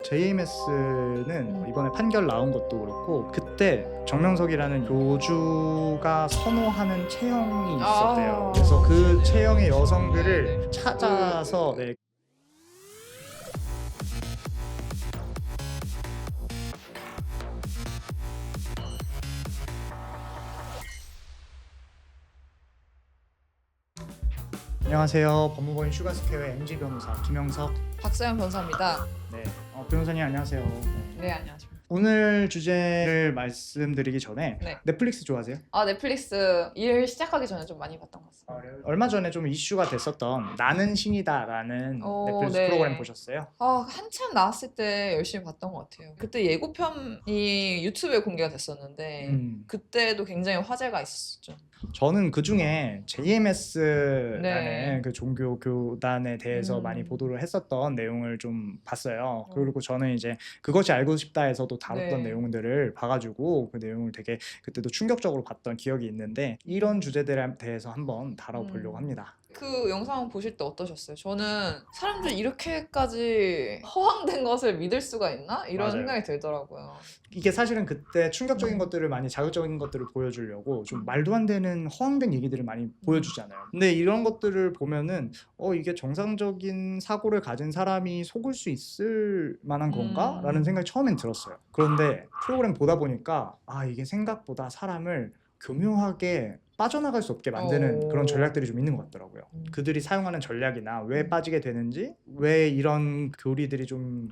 JMS는 이번에 판결 나온 것도 그렇고 그때 정명석이라는 교주가 선호하는 체형이 있었대요. 그래서 그 네네. 체형의 네네. 여성들을 찾아서 네. 안녕하세요. 법무법인 슈가스퀘어의 MG 변호사 김영석. 박서연 변호사입니다. 네, 변호사님 안녕하세요. 네, 안녕하십니까. 오늘 주제를 말씀드리기 전에 네. 넷플릭스 좋아하세요? 넷플릭스 일 시작하기 전에 좀 많이 봤던 것 같습니다. 얼마 전에 좀 이슈가 됐었던 나는 신이다라는 넷플릭스 네. 프로그램 보셨어요? 한참 나왔을 때 열심히 봤던 것 같아요. 그때 예고편이 유튜브에 공개가 됐었는데 그때도 굉장히 화제가 있었죠. 저는 그 중에 JMS라는 네. 그 종교 교단에 대해서 많이 보도를 했었던 내용을 좀 봤어요. 그리고 저는 이제 그것이 알고 싶다에서도 다뤘던 네. 내용들을 봐가지고 그 내용을 되게 그때도 충격적으로 봤던 기억이 있는데 이런 주제들에 대해서 한번 다뤄보려고 합니다. 그 영상 보실 때 어떠셨어요? 저는 사람들이 이렇게까지 허황된 것을 믿을 수가 있나? 이런 맞아요. 생각이 들더라고요. 이게 사실은 그때 충격적인 것들을 많이 자극적인 것들을 보여주려고 좀 말도 안 되는 허황된 얘기들을 많이 보여주잖아요. 근데 이런 것들을 보면은 이게 정상적인 사고를 가진 사람이 속을 수 있을 만한 건가? 라는 생각이 처음엔 들었어요. 그런데 프로그램 보다 보니까 이게 생각보다 사람을 교묘하게 빠져나갈 수 없게 만드는 그런 전략들이 좀 있는 것 같더라고요. 그들이 사용하는 전략이나 왜 빠지게 되는지, 왜 이런 교리들이 좀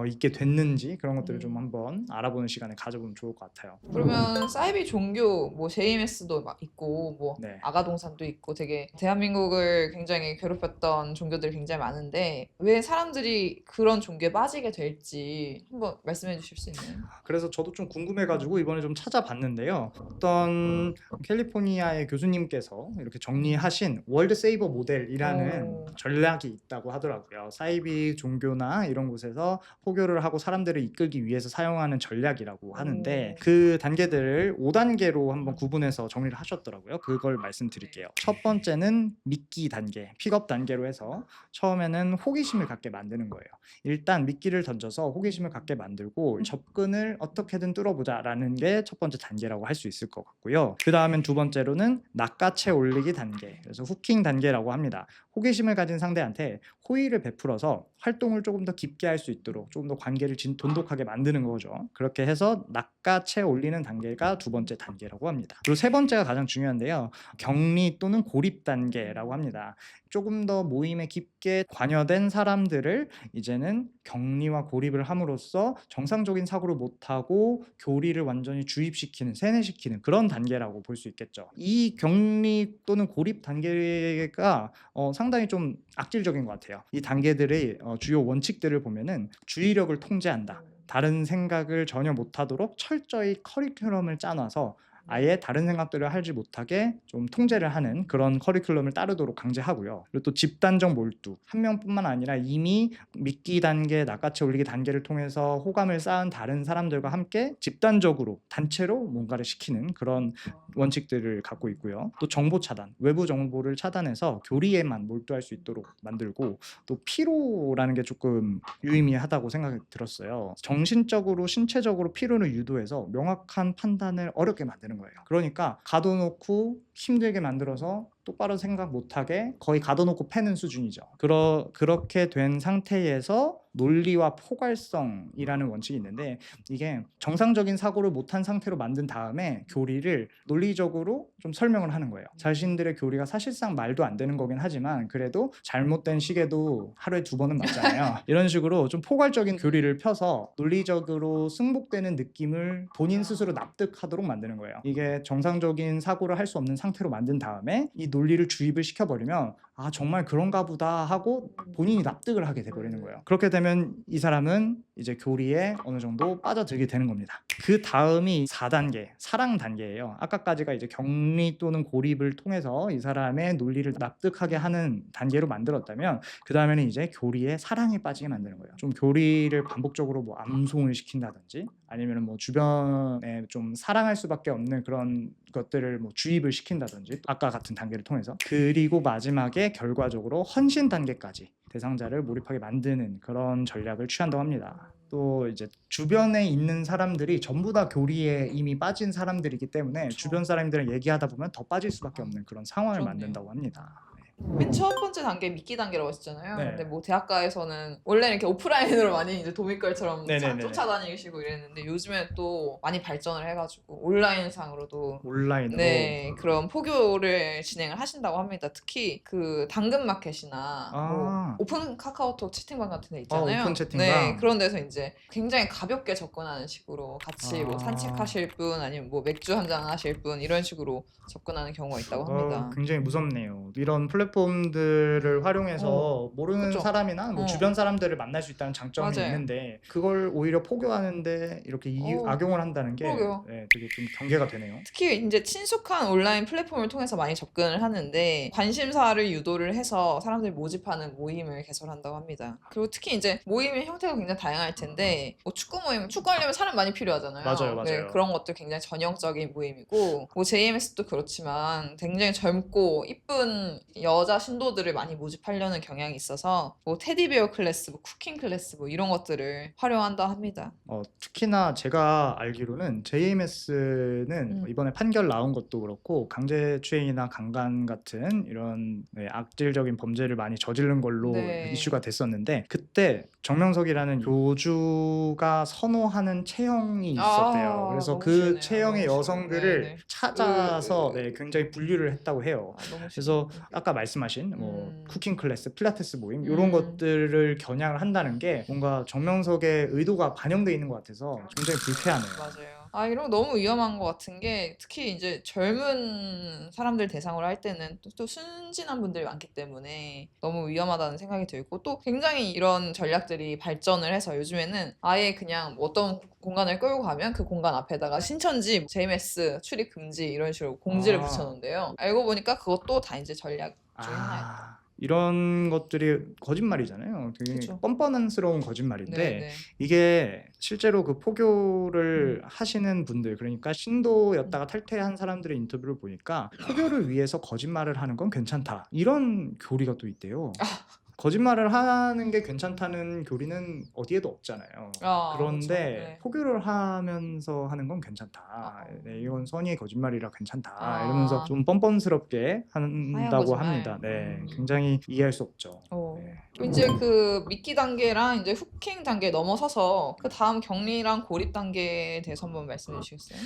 있게 됐는지 그런 것들을 좀 한번 알아보는 시간을 가져보면 좋을 것 같아요. 그러면 사이비 종교 뭐 JMS도 막 있고 뭐 네. 아가동산도 있고 되게 대한민국을 굉장히 괴롭혔던 종교들이 굉장히 많은데 왜 사람들이 그런 종교에 빠지게 될지 한번 말씀해 주실 수 있나요? 그래서 저도 좀 궁금해가지고 이번에 좀 찾아봤는데요. 어떤 캘리포니아의 교수님께서 이렇게 정리하신 월드 세이버 모델이라는 전략이 있다고 하더라고요. 사이비 종교나 이런 곳에서 포교를 하고 사람들을 이끌기 위해서 사용하는 전략이라고 하는데 그 단계들을 5단계로 한번 구분해서 정리를 하셨더라고요. 그걸 말씀드릴게요. 첫 번째는 믿기 단계, 픽업 단계로 해서 처음에는 호기심을 갖게 만드는 거예요. 일단 미끼를 던져서 호기심을 갖게 만들고 접근을 어떻게든 뚫어보자라는 게 첫 번째 단계라고 할 수 있을 것 같고요. 그 다음엔 두 번째로는 낚아채 올리기 단계, 그래서 후킹 단계라고 합니다. 호기심을 가진 상대한테 호의를 베풀어서 활동을 조금 더 깊게 할 수 있도록 조금 더 관계를 돈독하게 만드는 거죠. 그렇게 해서 낚아채 올리는 단계가 두 번째 단계라고 합니다. 그리고 세 번째가 가장 중요한데요. 격리 또는 고립 단계라고 합니다. 조금 더 모임에 깊게 관여된 사람들을 이제는 격리와 고립을 함으로써 정상적인 사고를 못하고 교리를 완전히 주입시키는, 세뇌시키는 그런 단계라고 볼 수 있겠죠. 이 격리 또는 고립 단계가 상당히 좀 악질적인 것 같아요. 이 단계들의 주요 원칙들을 보면은 주의력을 통제한다. 다른 생각을 전혀 못하도록 철저히 커리큘럼을 짜놔서 아예 다른 생각들을 하지 못하게 좀 통제를 하는 그런 커리큘럼을 따르도록 강제하고요. 그리고 또 집단적 몰두, 한 명뿐만 아니라 이미 믿기 단계, 낚아채 올리기 단계를 통해서 호감을 쌓은 다른 사람들과 함께 집단적으로 단체로 뭔가를 시키는 그런 원칙들을 갖고 있고요. 또 정보 차단, 외부 정보를 차단해서 교리에만 몰두할 수 있도록 만들고 또 피로라는 게 조금 유의미하다고 생각이 들었어요. 정신적으로 신체적으로 피로를 유도해서 명확한 판단을 어렵게 만드는 거예요. 그러니까 가둬놓고 힘들게 만들어서 똑바로 생각 못하게 거의 가둬놓고 패는 수준이죠. 그렇게 된 상태에서 논리와 포괄성이라는 원칙이 있는데 이게 정상적인 사고를 못한 상태로 만든 다음에 교리를 논리적으로 좀 설명을 하는 거예요. 자신들의 교리가 사실상 말도 안 되는 거긴 하지만 그래도 잘못된 시계도 하루에 2번은 맞잖아요. 이런 식으로 좀 포괄적인 교리를 펴서 논리적으로 승복되는 느낌을 본인 스스로 납득하도록 만드는 거예요. 이게 정상적인 사고를 할 수 없는 상태로 만든 다음에 이 논리를 주입을 시켜버리면 정말 그런가 보다 하고 본인이 납득을 하게 돼버리는 거예요. 그렇게 되면 이 사람은 이제 교리에 어느 정도 빠져들게 되는 겁니다. 그 다음이 4단계 사랑 단계예요. 아까까지가 이제 격리 또는 고립을 통해서 이 사람의 논리를 납득하게 하는 단계로 만들었다면 그 다음에는 이제 교리에 사랑에 빠지게 만드는 거예요. 좀 교리를 반복적으로 뭐 암송을 시킨다든지 아니면 뭐 주변에 좀 사랑할 수밖에 없는 그런 것들을 뭐 주입을 시킨다든지 아까 같은 단계를 통해서 그리고 마지막에 결과적으로 헌신 단계까지 대상자를 몰입하게 만드는 그런 전략을 취한다고 합니다. 또 이제 주변에 있는 사람들이 전부 다 교리에 이미 빠진 사람들이기 때문에 그쵸. 주변 사람들이랑 얘기하다 보면 더 빠질 수밖에 없는 그런 상황을 그렇네요. 만든다고 합니다. 맨 첫 번째 단계 미끼 단계라고 했잖아요. 네. 근데 뭐 대학가에서는 원래는 이렇게 오프라인으로 많이 이제 도미걸처럼 네네네네. 쫓아다니시고 이랬는데 요즘에 또 많이 발전을 해가지고 온라인상으로도 온라인으로 네 그런 포교를 진행을 하신다고 합니다. 특히 그 당근마켓이나 뭐 아, 오픈 카카오톡 채팅방 같은 데 있잖아요. 오픈 채팅방. 네 그런 데서 이제 굉장히 가볍게 접근하는 식으로 같이 뭐 아. 산책하실 분 아니면 뭐 맥주 한잔 하실 분 이런 식으로 접근하는 경우가 있다고 합니다. 굉장히 무섭네요. 이런 플랫폼들을 활용해서 모르는 그쵸. 사람이나 뭐 주변 사람들을 만날 수 있다는 장점이 맞아요. 있는데 그걸 오히려 포교하는데 이렇게 악용을 한다는 게 그러게요. 되게 좀 경계가 되네요. 특히 이제 친숙한 온라인 플랫폼을 통해서 많이 접근을 하는데 관심사를 유도를 해서 사람들이 모집하는 모임을 개설한다고 합니다. 그리고 특히 이제 모임의 형태가 굉장히 다양할 텐데 뭐 축구 모임, 축구하려면 사람 많이 필요하잖아요. 맞아요. 네, 그런 것들 굉장히 전형적인 모임이고 뭐 JMS도 그렇지만 굉장히 젊고 이쁜 여자 신도들을 많이 모집하려는 경향이 있어서 뭐 테디베어 클래스, 뭐 쿠킹 클래스 뭐 이런 것들을 활용한다 합니다. 특히나 제가 알기로는 JMS는 이번에 판결 나온 것도 그렇고 강제추행이나 강간 같은 이런 악질적인 범죄를 많이 저지른 걸로 네. 이슈가 됐었는데 그때 정명석이라는 교주가 선호하는 체형이 있었대요. 그래서 너무 그 싫네요. 체형의 너무 싫어요. 여성들을 네네. 찾아서 굉장히 분류를 했다고 해요. 너무 그래서 싫네요. 아까 말씀하신 뭐 쿠킹 클래스, 필라테스 모임 이런 음. 것들을 겨냥을 한다는 게 뭔가 정명석의 의도가 반영돼 있는 것 같아서 굉장히 불쾌하네요. 맞아요. 이런 거 너무 위험한 것 같은 게 특히 이제 젊은 사람들 대상으로 할 때는 또 순진한 분들이 많기 때문에 너무 위험하다는 생각이 들고 또 굉장히 이런 전략들이 발전을 해서 요즘에는 아예 그냥 어떤 공간을 끌고 가면 그 공간 앞에다가 신천지, JMS 출입 금지 이런 식으로 공지를 붙여놓은데요. 알고 보니까 그것도 다 이제 전략 중에 하나였다. 이런 것들이 거짓말이잖아요. 되게 그쵸. 뻔뻔스러운 거짓말인데 네네. 이게 실제로 그 포교를 하시는 분들 그러니까 신도였다가 탈퇴한 사람들의 인터뷰를 보니까 포교를 위해서 거짓말을 하는 건 괜찮다. 이런 교리가 또 있대요. 거짓말을 하는 게 괜찮다는 교리는 어디에도 없잖아요. 그런데 그쵸. 네. 포교를 하면서 하는 건 괜찮다. 네, 이건 선의의 거짓말이라 괜찮다. 아. 이러면서 좀 뻔뻔스럽게 한다고 거짓말. 합니다. 네, 굉장히 이해할 수 없죠. 네. 이제 그 미끼 단계랑 이제 후킹 단계 넘어서서 그 다음 격리랑 고립 단계에 대해서 한번 말씀해 주시겠어요?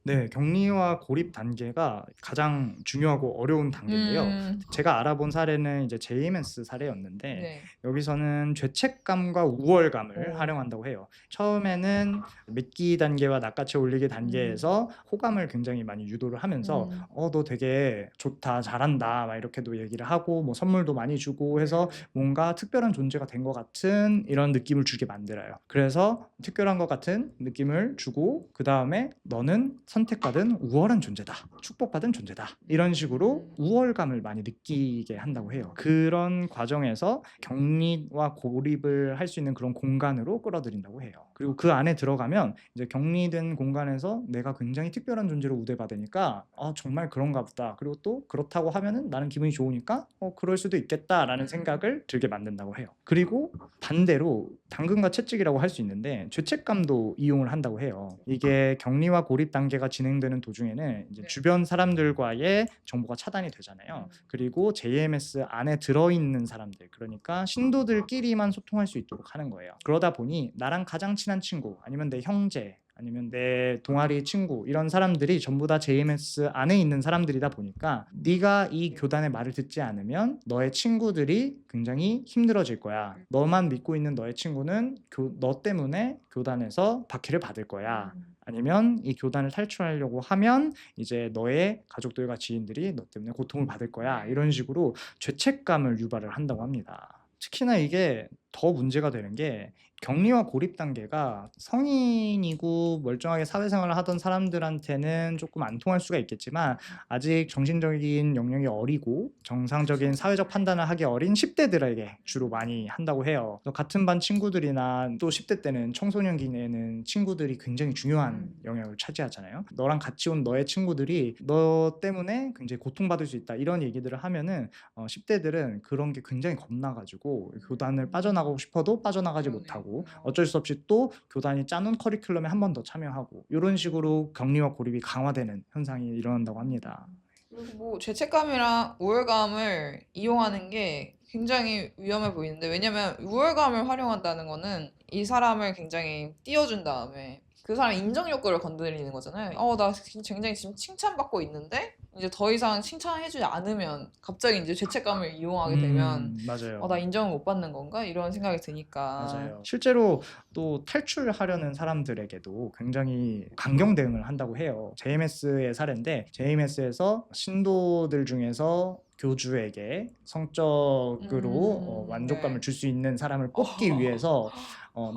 네, 격리와 고립 단계가 가장 중요하고 어려운 단계인데요. 제가 알아본 사례는 이제 JMS 사례였는데 네. 여기서는 죄책감과 우월감을 오. 활용한다고 해요. 처음에는 미끼 단계와 낚아채 올리기 단계에서 호감을 굉장히 많이 유도를 하면서 너 되게 좋다, 잘한다 막 이렇게도 얘기를 하고 뭐 선물도 많이 주고 해서 뭔가 특별한 존재가 된 것 같은 이런 느낌을 주게 만들어요. 그래서 특별한 것 같은 느낌을 주고 그 다음에 너는 선택받은 우월한 존재다, 축복받은 존재다 이런 식으로 우월감을 많이 느끼게 한다고 해요. 그런 과정에서 격리와 고립을 할 수 있는 그런 공간으로 끌어들인다고 해요. 그리고 그 안에 들어가면 이제 격리된 공간에서 내가 굉장히 특별한 존재로 우대받으니까 정말 그런가 보다. 그리고 또 그렇다고 하면은 나는 기분이 좋으니까 그럴 수도 있겠다라는 생각을 들게 만든다고 해요. 그리고 반대로 당근과 채찍이라고 할 수 있는데 죄책감도 이용을 한다고 해요. 이게 격리와 고립 단계가 진행되는 도중에는 이제 주변 사람들과의 정보가 차단이 되잖아요. 그리고 JMS 안에 들어있는 사람들, 그러니까 신도들끼리만 소통할 수 있도록 하는 거예요. 그러다 보니 나랑 가장 친한 친구, 아니면 내 형제, 아니면 내 동아리 친구 이런 사람들이 전부 다 JMS 안에 있는 사람들이다 보니까 네가 이 교단의 말을 듣지 않으면 너의 친구들이 굉장히 힘들어질 거야. 너만 믿고 있는 너의 친구는 너 때문에 교단에서 박해를 받을 거야. 아니면 이 교단을 탈출하려고 하면 이제 너의 가족들과 지인들이 너 때문에 고통을 받을 거야. 이런 식으로 죄책감을 유발을 한다고 합니다. 특히나 이게 더 문제가 되는 게 격리와 고립 단계가 성인이고 멀쩡하게 사회생활을 하던 사람들한테는 조금 안 통할 수가 있겠지만 아직 정신적인 영역이 어리고 정상적인 사회적 판단을 하기 어린 10대들에게 주로 많이 한다고 해요. 같은 반 친구들이나 또 10대 때는 청소년기에는 친구들이 굉장히 중요한 영역을 차지하잖아요. 너랑 같이 온 너의 친구들이 너 때문에 굉장히 고통받을 수 있다 이런 얘기들을 하면은 10대들은 그런 게 굉장히 겁나가지고 교단을 빠져나가고 싶어도 빠져나가지 못하고 하고 어쩔 수 없이 또 교단이 짜놓은 커리큘럼에 한 번 더 참여하고 이런 식으로 격리와 고립이 강화되는 현상이 일어난다고 합니다. 그리고 뭐 죄책감이랑 우월감을 이용하는 게 굉장히 위험해 보이는데, 왜냐면 우월감을 활용한다는 거는 이 사람을 굉장히 띄워준 다음에 그 사람의 인정 욕구를 건드리는 거잖아요. 나 굉장히 지금 칭찬받고 있는데 이제 더 이상 칭찬해주지 않으면 갑자기 이제 죄책감을 이용하게 되면 맞아요. 나 인정을 못 받는 건가? 이런 생각이 드니까. 맞아요. 실제로 또 탈출하려는 사람들에게도 굉장히 강경 대응을 한다고 해요. JMS의 사례인데 JMS에서 신도들 중에서 교주에게 성적으로 만족감을 네. 줄 수 있는 사람을 뽑기 위해서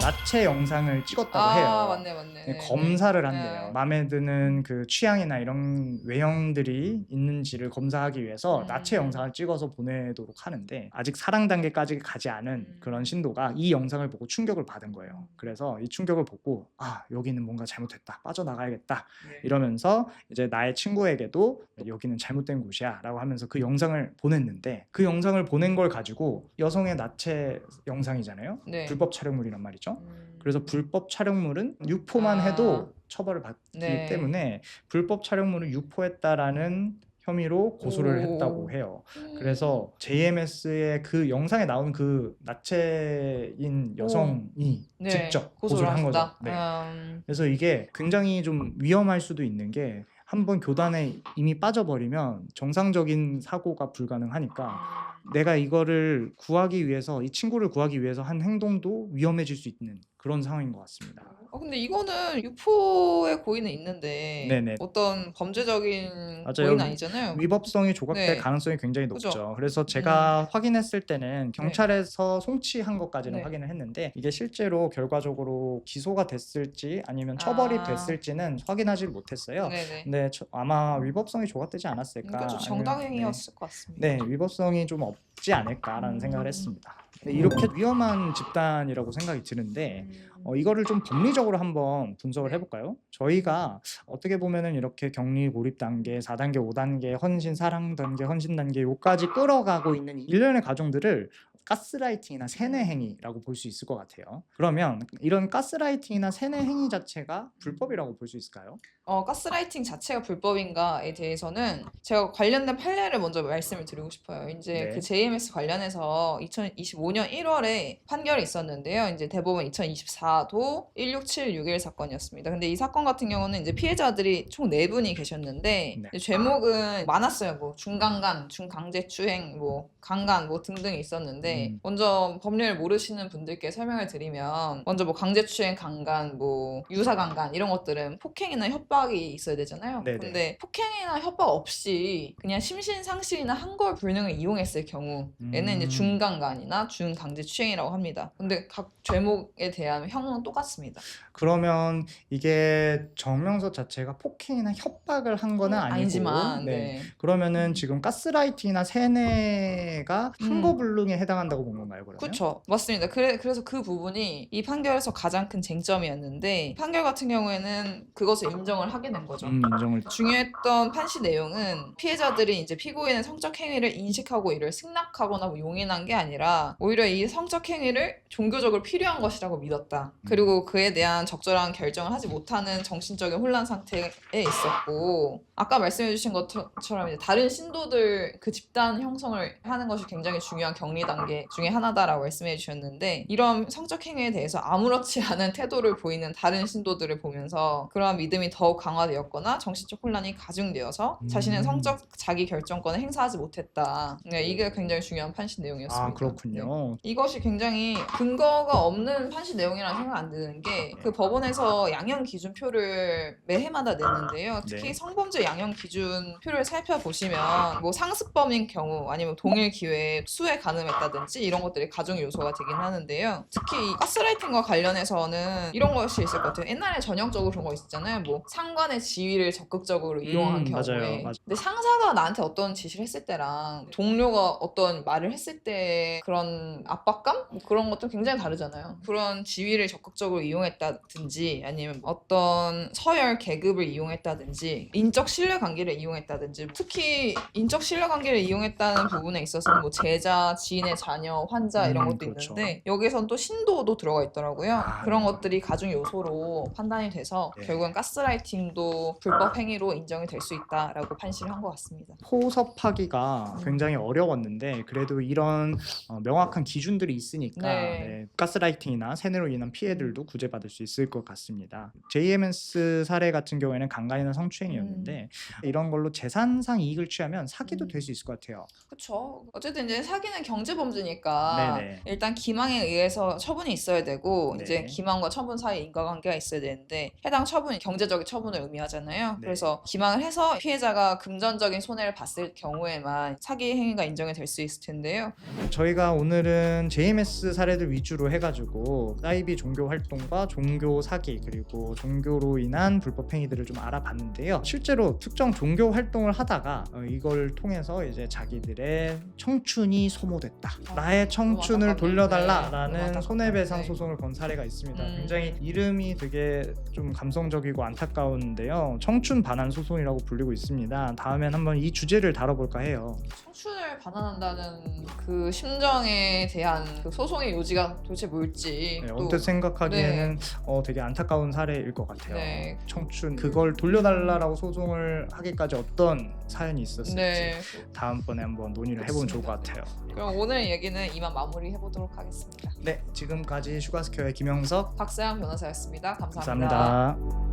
나체 영상을 찍었다고 해요. 맞네. 네. 검사를 한대요. 네. 마음에 드는 그 취향이나 이런 외형들이 있는지를 검사하기 위해서 나체 영상을 찍어서 보내도록 하는데 아직 사랑 단계까지 가지 않은 그런 신도가 이 영상을 보고 충격을 받은 거예요. 그래서 이 충격을 보고 여기는 뭔가 잘못됐다, 빠져나가야겠다 이러면서 이제 나의 친구에게도 여기는 잘못된 곳이야 라고 하면서 그 영상을 보냈는데, 그 영상을 보낸 걸 가지고 여성의 나체 영상이잖아요. 네. 불법 촬영물이란 말이죠. 그래서 불법 촬영물은 유포만 해도 처벌을 받기 네. 때문에 불법 촬영물을 유포했다라는 혐의로 고소를 했다고 해요. 그래서 JMS의 그 영상에 나온 그 나체인 여성이 네. 직접 고소를 한 거죠. 네. 그래서 이게 굉장히 좀 위험할 수도 있는 게, 한번 교단에 이미 빠져버리면 정상적인 사고가 불가능하니까 내가 이거를 구하기 위해서, 이 친구를 구하기 위해서 한 행동도 위험해질 수 있는 그런 상황인 것 같습니다. 근데 이거는 유포의 고의는 있는데 네네. 어떤 범죄적인 맞아요. 고의는 아니잖아요. 위법성이 조각될 네. 가능성이 굉장히 높죠. 그죠. 그래서 제가 확인했을 때는 경찰에서 송치한 것까지는 네. 확인을 했는데 이게 실제로 결과적으로 기소가 됐을지 아니면 처벌이 아. 됐을지는 확인하지 못했어요. 네네. 근데 아마 위법성이 조각되지 않았을까. 그죠. 아니면, 정당행위였을 것 같습니다. 네, 위법성이 좀 없지 않을까라는 생각을 했습니다. 이렇게 위험한 집단이라고 생각이 드는데 이거를 좀 법리적으로 한번 분석을 해볼까요? 저희가 어떻게 보면은 이렇게 격리 고립 단계, 4단계, 5단계, 헌신 사랑 단계, 헌신 단계 요까지 끌어가고 있는 일련의 과정들을 가스라이팅이나 세뇌 행위라고 볼 수 있을 것 같아요. 그러면 이런 가스라이팅이나 세뇌 행위 자체가 불법이라고 볼 수 있을까요? 가스라이팅 자체가 불법인가에 대해서는 제가 관련된 판례를 먼저 말씀을 드리고 싶어요. 이제 네. 그 JMS 관련해서 2025년 1월에 판결이 있었는데요. 이제 대법원 2024도 16761 사건이었습니다. 근데 이 사건 같은 경우는 이제 피해자들이 총 4분이 계셨는데 네. 이제 죄목은 많았어요. 뭐 중강간, 중강제추행, 뭐 강간 뭐 등등이 있었는데 먼저 법률을 모르시는 분들께 설명을 드리면, 먼저 뭐 강제추행, 강간, 뭐 유사강간 이런 것들은 폭행이나 협박이 있어야 되잖아요. 네네. 근데 폭행이나 협박 없이 그냥 심신상실이나 한거울 불능을 이용했을 경우에는 이제 중강간이나 중강제추행이라고 합니다. 근데 각 죄목에 대한 형은 똑같습니다. 그러면 이게 정명서 자체가 폭행이나 협박을 한 거는 아니고, 아니지만 네. 그러면은 지금 가스라이팅이나 세뇌가 한거불능에 해당한다고 본 건가요, 그러면? 그렇죠. 맞습니다. 그래서 그 부분이 이 판결에서 가장 큰 쟁점이었는데, 판결 같은 경우에는 그것을 인정을 하게 된 거죠. 인정을. 중요했던 판시 내용은 피해자들이 이제 피고인의 성적 행위를 인식하고 이를 승낙하거나 뭐 용인한 게 아니라 오히려 이 성적 행위를 종교적으로 필요한 것이라고 믿었다. 그리고 그에 대한 적절한 결정을 하지 못하는 정신적인 혼란 상태에 있었고, 아까 말씀해주신 것처럼 이제 다른 신도들 그 집단 형성을 하는 것이 굉장히 중요한 격리 단계 중에 하나다라고 말씀해 주셨는데, 이런 성적 행위에 대해서 아무렇지 않은 태도를 보이는 다른 신도들을 보면서 그러한 믿음이 더욱 강화되었거나 정신적 혼란이 가중되어서 자신의 성적 자기 결정권을 행사하지 못했다. 네, 이게 굉장히 중요한 판시 내용이었습니다. 그렇군요. 네. 이것이 굉장히 근거가 없는 판시 내용이라는 생각 안 드는 게, 그 법원에서 양형 기준표를 매해마다 내는데요. 특히 네. 성범죄 양형 기준표를 살펴보시면 뭐 상습범인 경우 아니면 동일 기회에 수에 가늠했다든지 이런 것들이 가중 요소가 되긴 하는데요. 특히 이 가스라이팅과 관련해서는 이런 것이 있을 것 같아요. 옛날에 전형적으로 그런 거 있었잖아요. 뭐 상관의 지위를 적극적으로 이용한 경우에. 맞아요. 근데 상사가 나한테 어떤 지시를 했을 때랑 동료가 어떤 말을 했을 때 그런 압박감? 뭐 그런 것도 굉장히 다르잖아요. 그런 지위를 적극적으로 이용했다든지 아니면 어떤 서열 계급을 이용했다든지 인적 신뢰관계를 이용했다든지, 특히 인적 신뢰관계를 이용했다는 부분에 있어서는 뭐 제자, 지인의 자녀, 환자 이런 것도 그렇죠. 있는데 여기선 또 신도도 들어가 있더라고요. 아, 그런 네. 것들이 가중 요소로 판단이 돼서 네. 결국엔 가스라이팅도 불법 행위로 인정이 될 수 있다라고 판시를 한 것 같습니다. 포섭하기가 굉장히 어려웠는데 그래도 이런 명확한 기준들이 있으니까 네. 네, 가스라이팅이나 세뇌로 인한 피해들도 구제받을 수 있을 것 같습니다. JMS 사례 같은 경우에는 강간이나 성추행이었는데 이런 걸로 재산상 이익을 취하면 사기도 될 수 있을 것 같아요. 그렇죠. 어쨌든 이제 사기는 경제범죄니까 네네. 일단 기망에 의해서 처분이 있어야 되고 네. 이제 기망과 처분 사이에 인과관계가 있어야 되는데 해당 처분이 경제적인 처분을 의미하잖아요. 네. 그래서 기망을 해서 피해자가 금전적인 손해를 봤을 경우에만 사기 행위가 인정이 될 수 있을 텐데요. 저희가 오늘은 JMS 사례들 위주로 해가지고 사이비 종교 활동과 종교 사기 그리고 종교로 인한 불법 행위들을 좀 알아봤는데요. 실제로 특정 종교 활동을 하다가 이걸 통해서 이제 자기들의 청춘이 소모됐다. 나의 청춘을 너무 돌려달라라는 안타깝네. 손해배상 네. 소송을 건 사례가 있습니다. 음. 굉장히 이름이 되게 좀 감성적이고 안타까운데요. 청춘 반환 소송이라고 불리고 있습니다. 다음엔 한번 이 주제를 다뤄볼까 해요. 청춘을 반환한다는 그 심정에 대한 그 소송의 요지가 도대체 뭘지 네, 또 언뜻 생각하기에는 되게 안타까운 사례일 것 같아요. 네. 청춘 그걸 돌려달라고 소송을 하기까지 어떤 사연이 있었을지 네. 다음번에 한번 논의를 해보면 좋을 것 같아요. 그럼 오늘 얘기는 이만 마무리해 보도록 하겠습니다. 네, 지금까지 슈가스퀘어의 김영석 박서영 변호사였습니다. 감사합니다. 감사합니다.